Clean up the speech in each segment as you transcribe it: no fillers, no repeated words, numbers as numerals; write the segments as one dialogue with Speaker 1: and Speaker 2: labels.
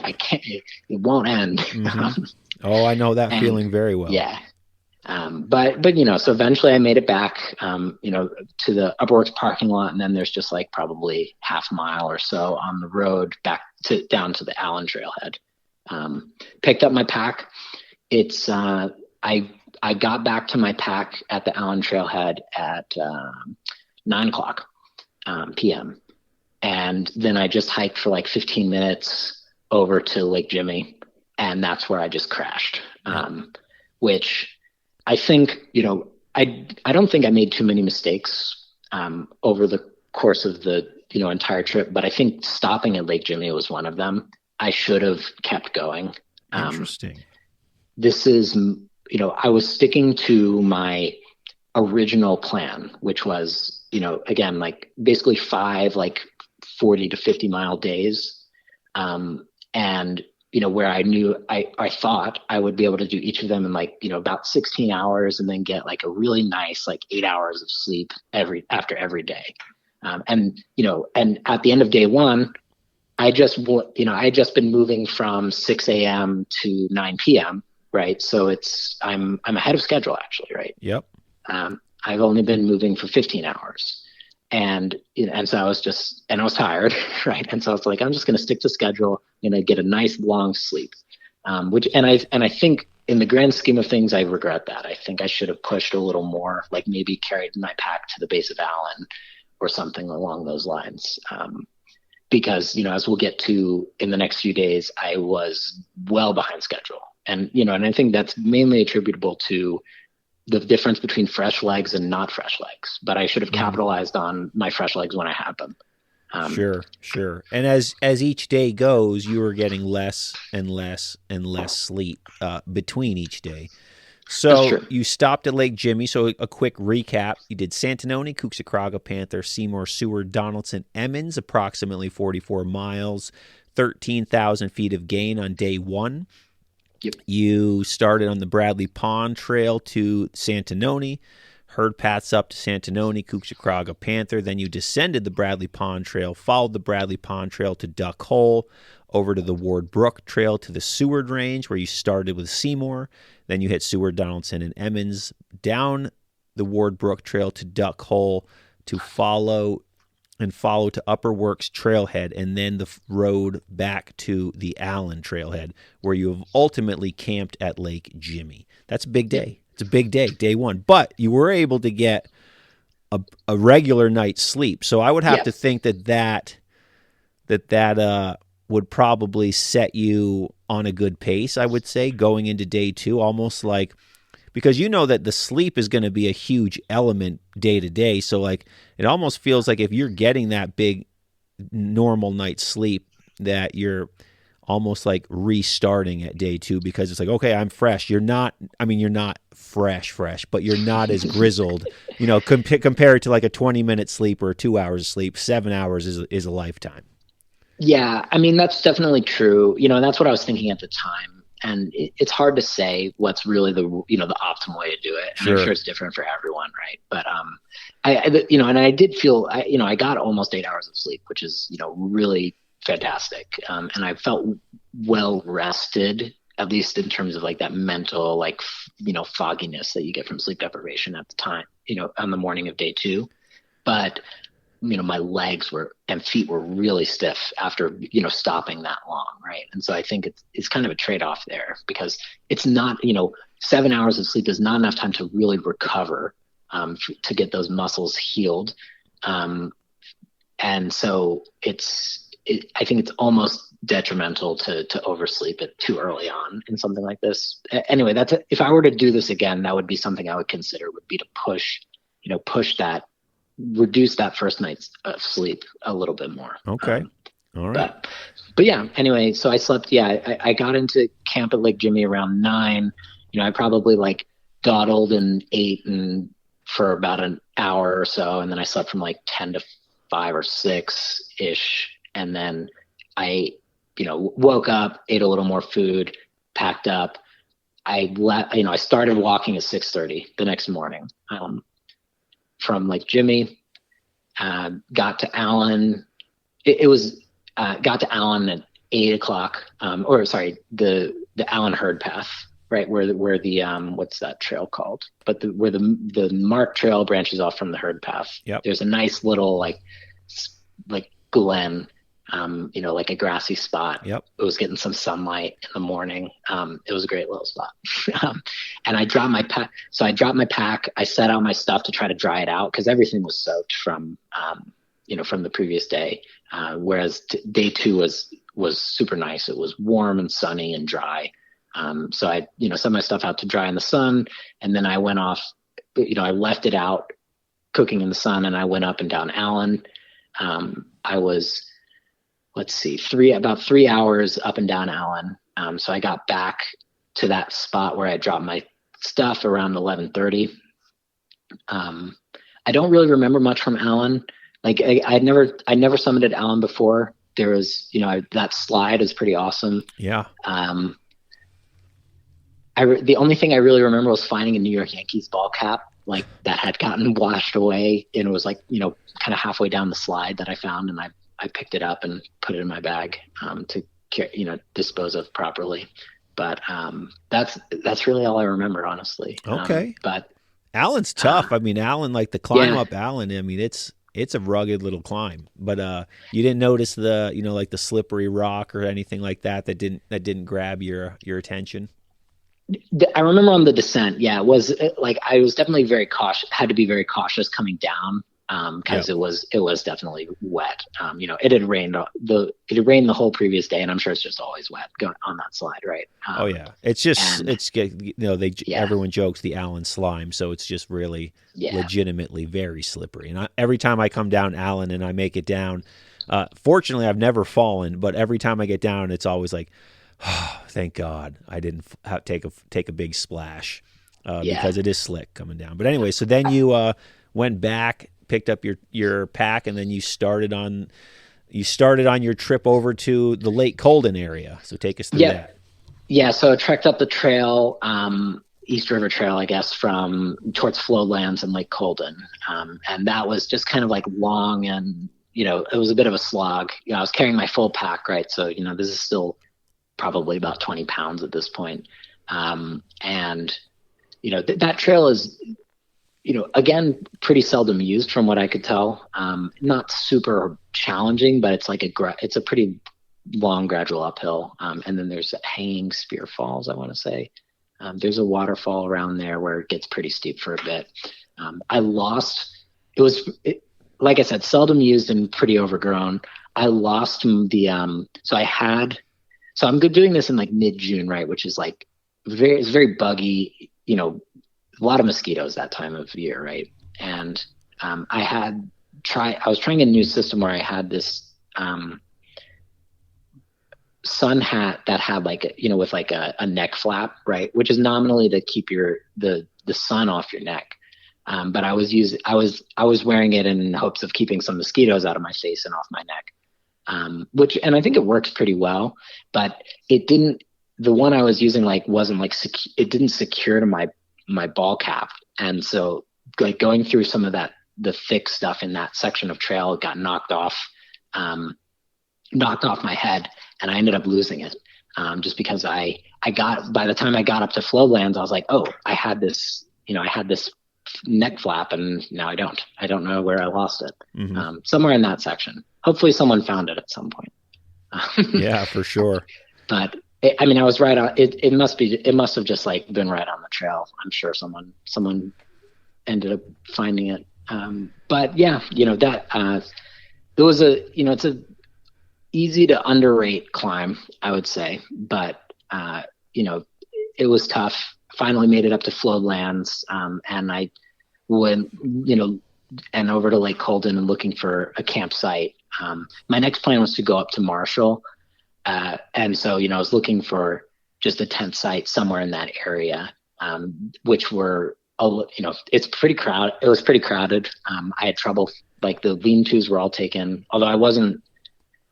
Speaker 1: I can't, it won't end.
Speaker 2: Mm-hmm. Oh, I know that
Speaker 1: And
Speaker 2: feeling very well.
Speaker 1: yeah. But so eventually I made it back, to the Upperworks parking lot. And then there's just like probably half mile or so on the road back down to the Allen trailhead. Picked up my pack. I got back to my pack at the Allen trailhead at 9:00 p.m. And then I just hiked for like 15 minutes over to Lake Jimmy. And that's where I just crashed, which I think, I don't think I made too many mistakes over the course of the, entire trip, but I think stopping at Lake Jimmy was one of them. I should have kept going.
Speaker 2: Interesting.
Speaker 1: This is, I was sticking to my original plan, which was, again, like basically 5, like 40 to 50 mile days. And, where I knew I thought I would be able to do each of them in like, about 16 hours and then get like a really nice, like 8 hours of sleep after every day. And at the end of day one, I had just been moving from 6 a.m. to 9 p.m. Right. So I'm ahead of schedule actually. Right.
Speaker 2: Yep.
Speaker 1: I've only been moving for 15 hours. And so I was tired, right? And so I was like, I'm just going to stick to schedule, get a nice long sleep, and I think in the grand scheme of things, I regret that. I think I should have pushed a little more, like maybe carried my pack to the base of Allen or something along those lines. Because, as we'll get to in the next few days, I was well behind schedule. And, and I think that's mainly attributable to the difference between fresh legs and not fresh legs, but I should have capitalized on my fresh legs when I had them.
Speaker 2: Sure. And as each day goes, you are getting less and less and less sleep between each day. So you stopped at Lake Jimmy. So a quick recap. You did Santanoni, Cuxicraga, Panther, Seymour, Seward, Donaldson, Emmons, approximately 44 miles, 13,000 feet of gain on day one.
Speaker 1: Yep.
Speaker 2: You started on the Bradley Pond Trail to Santanoni, herd paths up to Santanoni, Cuxicraga, Panther. Then you descended the Bradley Pond Trail, followed the Bradley Pond Trail to Duck Hole, over to the Ward Brook Trail to the Seward Range, where you started with Seymour. Then you hit Seward, Donaldson, and Emmons, down the Ward Brook Trail to Duck Hole to follow to Upper Works Trailhead, and then the road back to the Allen Trailhead, where you have ultimately camped at Lake Jimmy. That's a big day. It's a big day, day one. But you were able to get a regular night's sleep. So I would have to think that would probably set you on a good pace, I would say, going into day two, almost like, because that the sleep is going to be a huge element day to day. So like, it almost feels like if you're getting that big normal night's sleep, that you're almost like restarting at day two, because it's like, okay, I'm fresh. You're not fresh, but you're not as grizzled, compared to like a 20-minute sleep or 2 hours of sleep. 7 hours is a lifetime.
Speaker 1: Yeah. I mean, that's definitely true. And that's what I was thinking at the time. And it's hard to say what's really the optimal way to do it. And I'm sure it's different for everyone. Right. But, and I did feel, I got almost 8 hours of sleep, which is, really fantastic. And I felt well rested, at least in terms of like that mental, like, fogginess that you get from sleep deprivation at the time, on the morning of day two. But, my legs and feet were really stiff after, stopping that long. Right. And so I think it's kind of a trade-off there, because it's not, 7 hours of sleep is not enough time to really recover, to get those muscles healed. And so I think it's almost detrimental to oversleep it too early on in something like this. Anyway, if I were to do this again, that would be something I would consider, would be to push reduce that first night's sleep a little bit more.
Speaker 2: Okay. All right.
Speaker 1: But yeah, anyway, so I slept, I got into camp at Lake Jimmy around 9. I probably like dawdled and ate for about an hour or so. And then I slept from like 10 to 5 or 6 ish. And then I, woke up, ate a little more food, packed up. I started walking at 6:30 the next morning. From Lake Jimmy, got to Allen. Got to Allen at 8 o'clock, the Allen Herd Path, right where the what's that trail called? But where the Mark Trail branches off from the Herd Path.
Speaker 2: Yep.
Speaker 1: There's a nice little like glen, like a grassy spot.
Speaker 2: Yep.
Speaker 1: It was getting some sunlight in the morning. It was a great little spot. And I dropped my pack. So I dropped my pack. I set out my stuff to try to dry it out because everything was soaked from the previous day. Whereas day 2 was super nice. It was warm and sunny and dry. So I, set my stuff out to dry in the sun, and then I went off, I left it out cooking in the sun, and I went up and down Allen. I was, about 3 hours up and down Allen. So I got back to that spot where I dropped my stuff around 11:30. I don't really remember much from Allen. Like I never summited Allen before. There was, that slide is pretty awesome.
Speaker 2: Yeah.
Speaker 1: The only thing I really remember was finding a New York Yankees ball cap, like that had gotten washed away, and it was like, kind of halfway down the slide that I found, and I picked it up and put it in my bag to dispose of properly. But that's really all I remember, honestly.
Speaker 2: Okay.
Speaker 1: But
Speaker 2: Allen's tough. Allen, like the climb up Allen, it's a rugged little climb. But you didn't notice the like the slippery rock or anything like that didn't grab your attention.
Speaker 1: I remember on the descent, it was like I was definitely very cautious. Had to be very cautious coming down because it was definitely wet. It had rained the whole previous day, and I'm sure it's just always wet going on that slide, right?
Speaker 2: It's just everyone jokes the Allen slime, so it's just really legitimately very slippery. And every time I come down Allen and I make it down, fortunately I've never fallen, but every time I get down, it's always like, oh, thank God I didn't take a big splash because it is slick coming down. But anyway, so then you went back, picked up your pack, and then you started on your trip over to the Lake Colden area. So take us through that.
Speaker 1: Yeah, so I trekked up the trail, East River Trail, I guess, from towards Flowlands and Lake Colden. And that was just kind of like long and, it was a bit of a slog. I was carrying my full pack, right? So, this is still probably about 20 pounds at this point. And, that trail is, again, pretty seldom used from what I could tell. Not super challenging, but it's like it's a pretty long gradual uphill. And then there's Hanging Spear Falls, I want to say. There's a waterfall around there where it gets pretty steep for a bit. Like I said, seldom used and pretty overgrown. I lost so I'm doing this in like mid-June, right? Which is like it's very buggy, a lot of mosquitoes that time of year, right? And I was trying a new system where I had this sun hat that had like with like a neck flap, right? Which is nominally to keep the sun off your neck. But I was wearing it in hopes of keeping some mosquitoes out of my face and off my neck. And I think it works pretty well, but the one I was using wasn't it didn't secure to my ball cap. And so like going through some of the thick stuff in that section of trail, it got knocked off my head, and I ended up losing it. Just because by the time I got up to Flowlands, I was like, oh, I had this neck flap, and now I don't know where I lost it. Mm-hmm. Somewhere in that section. Hopefully someone found it at some point.
Speaker 2: Yeah, for sure.
Speaker 1: But I was right on it. It must have just like been right on the trail. I'm sure someone ended up finding it. But yeah, that it was it's a easy to underrate climb, I would say, but it was tough. Finally made it up to Flowlands, and I went, and over to Lake Colden and looking for a campsite. My next plan was to go up to Marshall, and so I was looking for just a tent site somewhere in that area, which were it's pretty crowded. It was pretty crowded. I had trouble, like the lean-tos were all taken. Although I wasn't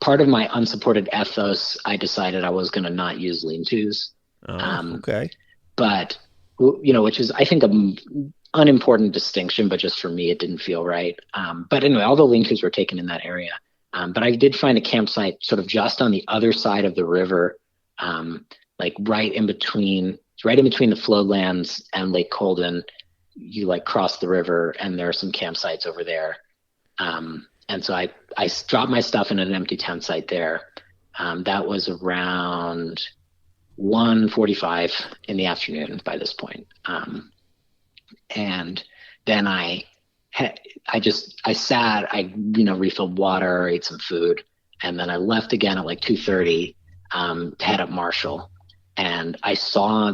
Speaker 1: part of my unsupported ethos, I decided I was going to not use lean-tos.
Speaker 2: Okay.
Speaker 1: But which is, I think, an unimportant distinction, but just for me, it didn't feel right. But anyway, all the lean-tos were taken in that area. But I did find a campsite sort of just on the other side of the river, like right in between the floodlands and Lake Colden. You like cross the river, and there are some campsites over there. And so I dropped my stuff in an empty tent site there. That was around 1:45 in the afternoon by this point. And then I sat, refilled water, ate some food, and then I left again at like 2:30 to head up Marshall. And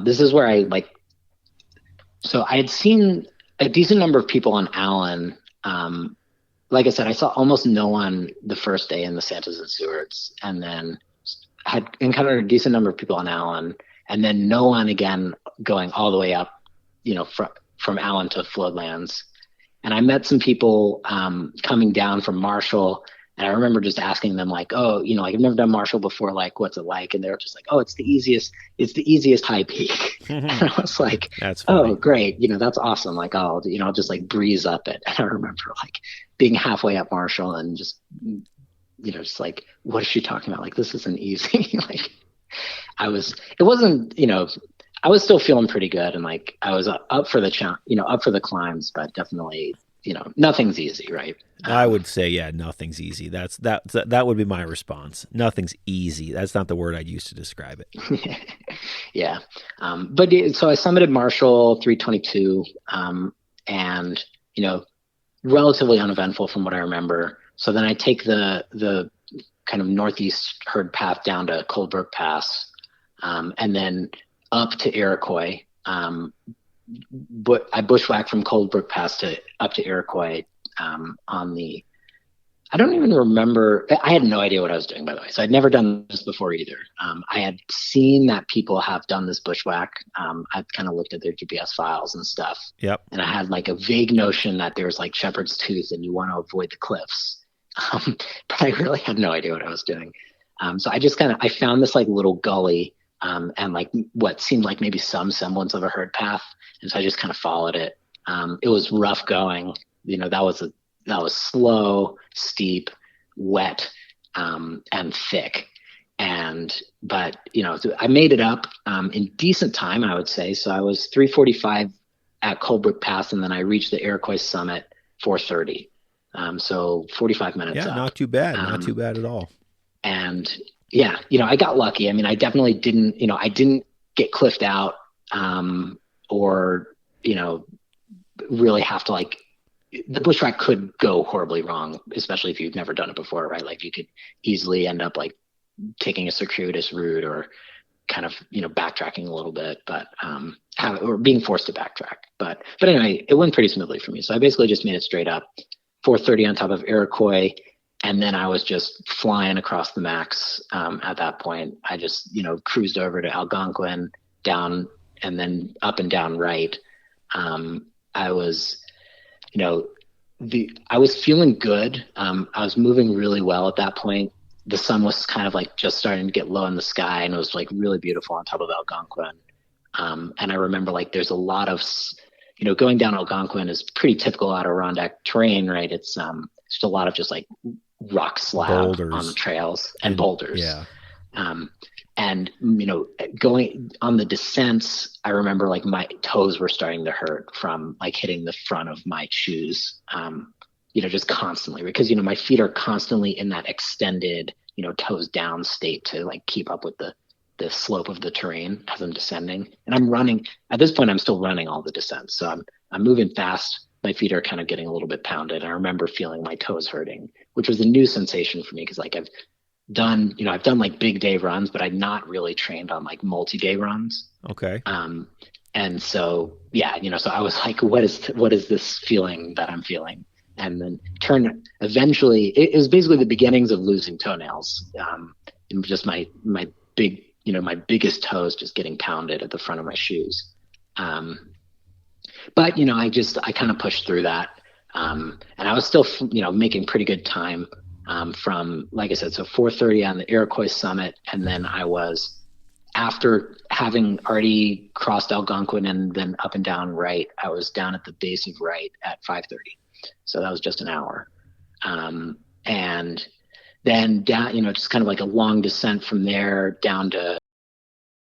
Speaker 1: this is where so I had seen a decent number of people on Allen. Like I said, I saw almost no one the first day in the Santas and Stewarts, and then had encountered a decent number of people on Allen, and then no one again going all the way up, from Allen to Floodlands. And I met some people coming down from Marshall, and I remember just asking them like, oh, I've never done Marshall before, like, what's it like? And they were just like, oh, it's the easiest high peak. And I was like, that's funny. Oh, great. That's awesome. Like, I'll just like breeze up it. And I remember like being halfway up Marshall and just, just like, what is she talking about? Like, this isn't easy. Like I was still feeling pretty good. And like, I was up for the up for the climbs, but definitely, nothing's easy, right?
Speaker 2: I would say, yeah, nothing's easy. That would be my response. Nothing's easy. That's not the word I'd use to describe it.
Speaker 1: Yeah. But so I summited Marshall 322, and, relatively uneventful from what I remember. So then I take the kind of northeast herd path down to Coldbrook Pass, and then up to Iroquois. But I bushwhacked from Coldbrook Pass up to Iroquois I don't even remember. I had no idea what I was doing, by the way. So I'd never done this before either. I had seen that people have done this bushwhack. I'd kind of looked at their GPS files and stuff.
Speaker 2: Yep.
Speaker 1: And I had like a vague notion that there's like Shepherd's Tooth and you want to avoid the cliffs. But I really had no idea what I was doing. So I just I found this like little gully and like what seemed like maybe some semblance of a herd path. And so I just kind of followed it. It was rough going. That was slow, steep, wet, and thick. But I made it up in decent time, I would say. So I was 3:45 at Coldbrook Pass, and then I reached the Iroquois summit 4:30. So 45 minutes.
Speaker 2: Yeah,
Speaker 1: up.
Speaker 2: Not too bad. Not too bad at all.
Speaker 1: And yeah, I got lucky. I mean, I definitely didn't, I didn't get cliffed out, or really have to like. The bushwhack could go horribly wrong, especially if you've never done it before, right? Like you could easily end up like taking a circuitous route or kind of, backtracking a little bit, but, or being forced to backtrack. But anyway, it went pretty smoothly for me. So I basically just made it straight up, 4:30 on top of Iroquois. And then I was just flying across the max. At that point, I just, cruised over to Algonquin, down and then up and down right. I was, I was feeling good. I was moving really well at that point. The sun was kind of like just starting to get low in the sky, and it was like really beautiful on top of Algonquin. And I remember like there's a lot of, going down Algonquin is pretty typical Adirondack terrain, right? It's just a lot of just like rock slab boulders on the trails and boulders.
Speaker 2: Yeah.
Speaker 1: And, going on the descents, I remember like my toes were starting to hurt from like hitting the front of my shoes, just constantly, because, my feet are constantly in that extended, toes down state to like keep up with the slope of the terrain as I'm descending. And I'm running at this point, I'm still running all the descents. So I'm moving fast. My feet are kind of getting a little bit pounded. I remember feeling my toes hurting, which was a new sensation for me. Cause like I've done like big day runs, but I'd not really trained on like multi-day runs.
Speaker 2: Okay.
Speaker 1: And so, yeah, so I was like, what is this feeling that I'm feeling? And then eventually it was basically the beginnings of losing toenails. And just my big, my biggest toes just getting pounded at the front of my shoes. But, I kind of pushed through that. And I was still, making pretty good time. From, like I said, so 4:30 on the Iroquois summit. And then I was, after having already crossed Algonquin and then up and down right, I was down at the base of right at 5:30. So that was just an hour. And then down, just kind of like a long descent from there down to